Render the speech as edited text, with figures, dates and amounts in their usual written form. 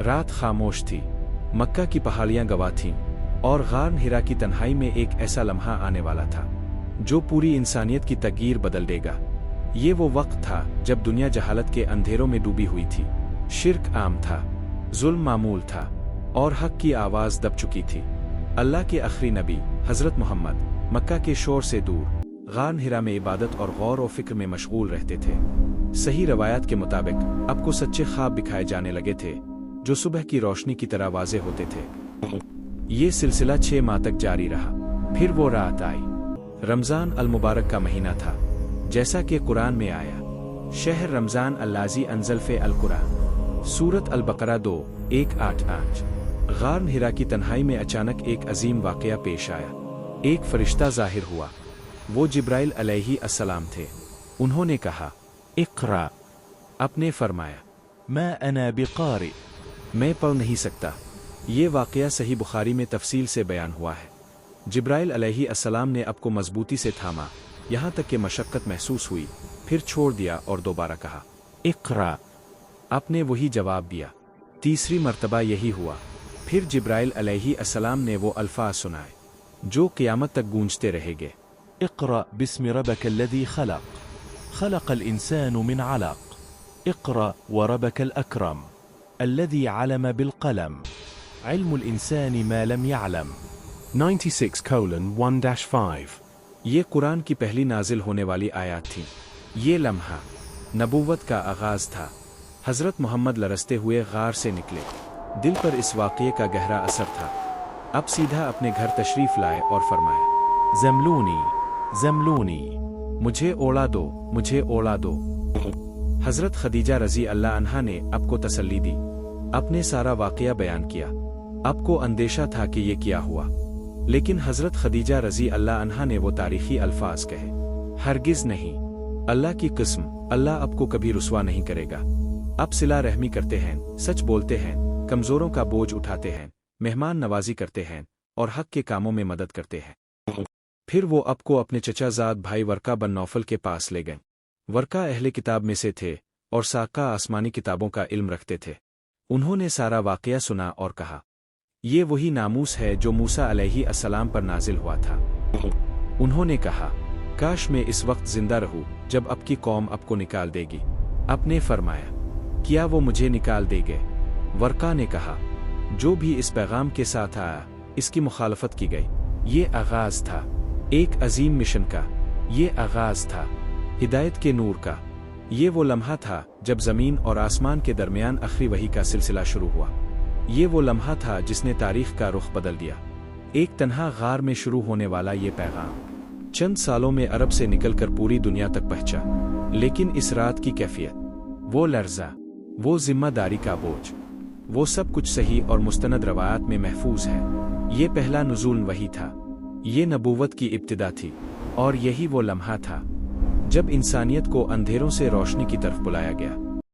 रात खामोश थी, मक्का की पहाड़ियां गवाह थीं, और गार हिरा की तन्हाई में एक ऐसा लम्हा आने वाला था जो पूरी इंसानियत की तकदीर बदल देगा। ये वो वक्त था जब दुनिया जहालत के अंधेरों में डूबी हुई थी, शिर्क आम था, जुल्म मामूल था, और हक की आवाज़ दब चुकी थी। अल्लाह के आखिरी नबी हज़रत मोहम्मद मक्का के शोर से दूर गार हिरा में इबादत और गौर और फिक्र में मशगूल रहते थे। सही रवायत के मुताबिक आपको सच्चे ख्वाब दिखाए जाने लगे थे जो सुबह की रोशनी की तरह वाज़े होते थे। ये सिलसिला 6 माह तक जारी रहा। फिर वो रात आई। रमज़ान अल मुबारक का महीना था, जैसा कि कुरान में आया, शहर रमज़ान अल्लाज़ी अनज़ल फ़े अल कुरान, सूरत अल बकरा 2:1-8। गार हिरा की तन्हाई में अचानक एक अजीम वाक़या पेश आया। एक फरिश्ता ज़ाहिर हुआ। वो जिब्राइल अलैहि अस्सलाम थे। उन्होंने कहा, इक़रा। आपने फरमाया, मा अना बिक़ारि, मैं पढ़ नहीं सकता। ये वाक़या सही बुखारी में तफसील से बयान हुआ है। जिब्राइल अलैहि अस्सलाम ने आपको मजबूती से थामा, यहाँ तक कि मशक्क़त महसूस हुई, फिर छोड़ दिया और दोबारा कहा, इक़रा। आपने वही जवाब दिया। तीसरी मर्तबा यही हुआ। फिर जिब्राइल अलैहि अस्सलाम ने वो अल्फाज सुनाए जो क़यामत तक गूंजते रहेंगे। इक़रा बिस्मि रब्बिकल्लज़ी खलक़, खलक़ल इंसान मिन अलक़, इक़रा व रब्बकल अकरम, अल्लज़ी अल्लम बिलक़लम, इल्मुल इंसानी मा लम यअलम। 96:1-5। ये कुरान की पहली नाजिल होने वाली आयत थी। ये लम्हा नबूवत का आगाज़ था। हज़रत मोहम्मद लरसते हुए गार से निकले। दिल पर इस वाक़ये का गहरा असर था। अब सीधा अपने घर तशरीफ़ लाए और फरमाया, ज़मलूनी ज़मलूनी, मुझे ओढ़ा दो, मुझे ओढ़ा दो। हज़रत खदीजा रज़ी अल्लाह अन्हा ने आपको तसल्ली दी। आपने सारा वाक़या बयान किया। आपको अंदेशा था कि ये क्या हुआ, लेकिन हज़रत खदीजा रज़ी अल्लाह अन्हा ने वो तारीख़ी अल्फाज कहे, हरगिज़ नहीं, अल्लाह की कसम, अल्लाह आपको कभी रुसवा नहीं करेगा। आप सिला रहमी करते हैं, सच बोलते हैं, कमज़ोरों का बोझ उठाते हैं, मेहमान नवाजी करते हैं और हक के कामों में मदद करते हैं। फिर वो आपको अपने चचाज़ाद भाई वर्का बन नौफल के पास ले गए। वर्का अहले किताब में से थे और साका आसमानी किताबों का इल्म रखते थे। उन्होंने सारा वाक़या सुना और कहा, ये वही नामूस है जो मूसा अलैहि अस्सलाम पर नाजिल हुआ था। उन्होंने कहा, काश मैं इस वक्त जिंदा रहूं जब आपकी कौम आपको निकाल देगी। आपने फरमाया, क्या वो मुझे निकाल देंगे? वर्का ने कहा, जो भी इस पैगाम के साथ आया, इसकी मुखालफत की गई। ये आगाज़ था एक अजीम मिशन का। ये आगाज़ था हिदायत के नूर का। ये वो लम्हा था जब ज़मीन और आसमान के दरमियान आखिरी वही का सिलसिला शुरू हुआ। ये वो लम्हा था जिसने तारीख़ का रुख बदल दिया। एक तन्हा गार में शुरू होने वाला ये पैगाम चंद सालों में अरब से निकलकर पूरी दुनिया तक पहुंचा। लेकिन इस रात की कैफियत, वो लर्ज़ा, वो जिम्मेदारी का बोझ, वो सब कुछ सही और मुस्तनद रवायात में महफूज है। ये पहला नुज़ूल वही था। ये नबूवत की इब्तिदा थी और यही वो लम्हा था जब इंसानियत को अंधेरों से रोशनी की तरफ बुलाया गया।